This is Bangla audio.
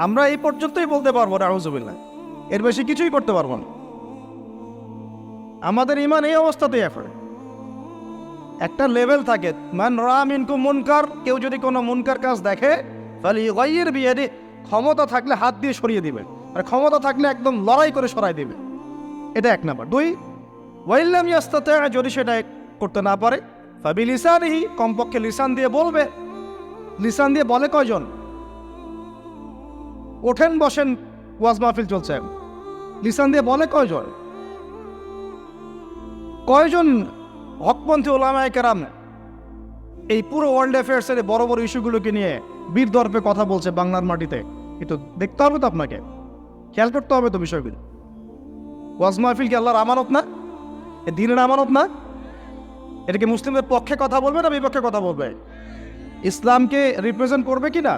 আমরা এই পর্যন্তই বলতে পারবো নাউযুবিল্লাহ, এর বেশি কিছুই করতে পারবো না। আমাদের ঈমান এই অবস্থাতেই এখন একটা লেভেল থাকে, মান রা মিনকুম মুনকার, কেউ যদি কোনো মুনকার কাজ দেখে ফালিয়ুগাইয়ির বিয়াদিহি, ক্ষমতা থাকলে হাত দিয়ে সরিয়ে দিবে, আর ক্ষমতা থাকলে একদম লড়াই করে সরাই দিবে। এটা এক নাম্বার। দুই, ওয়াইল্লাম ইয়াস্তাতি', যদি সেটা করতে না পারে ফাবিলিসানিহি, কমপক্ষে লিসান দিয়ে বলবে। লিসান দিয়ে বলে কয়জন? ওঠেন বসেন, ওয়াজ মাহফিল চলছে, লিসান দিয়ে বলে কয়জন? কয়জন হকপন্থী ওলামায়ে কেরাম এই পুরো ওয়ার্ল্ড অ্যাফেয়ার্সের বড় বড় ইস্যুগুলোকে নিয়ে বীর দর্পে কথা বলছে বাংলার মাটিতে? কিন্তু দেখতে হবে তো, আপনাকে খেয়াল করতে হবে তো বিষয়গুলো। ওয়াজ মাহফিল কি আল্লাহর আমানত না? এ দিনের আমানত না? এটা কি মুসলিমদের পক্ষে কথা বলবে না বিপক্ষে কথা বলবে? ইসলামকে রিপ্রেজেন্ট করবে কি না?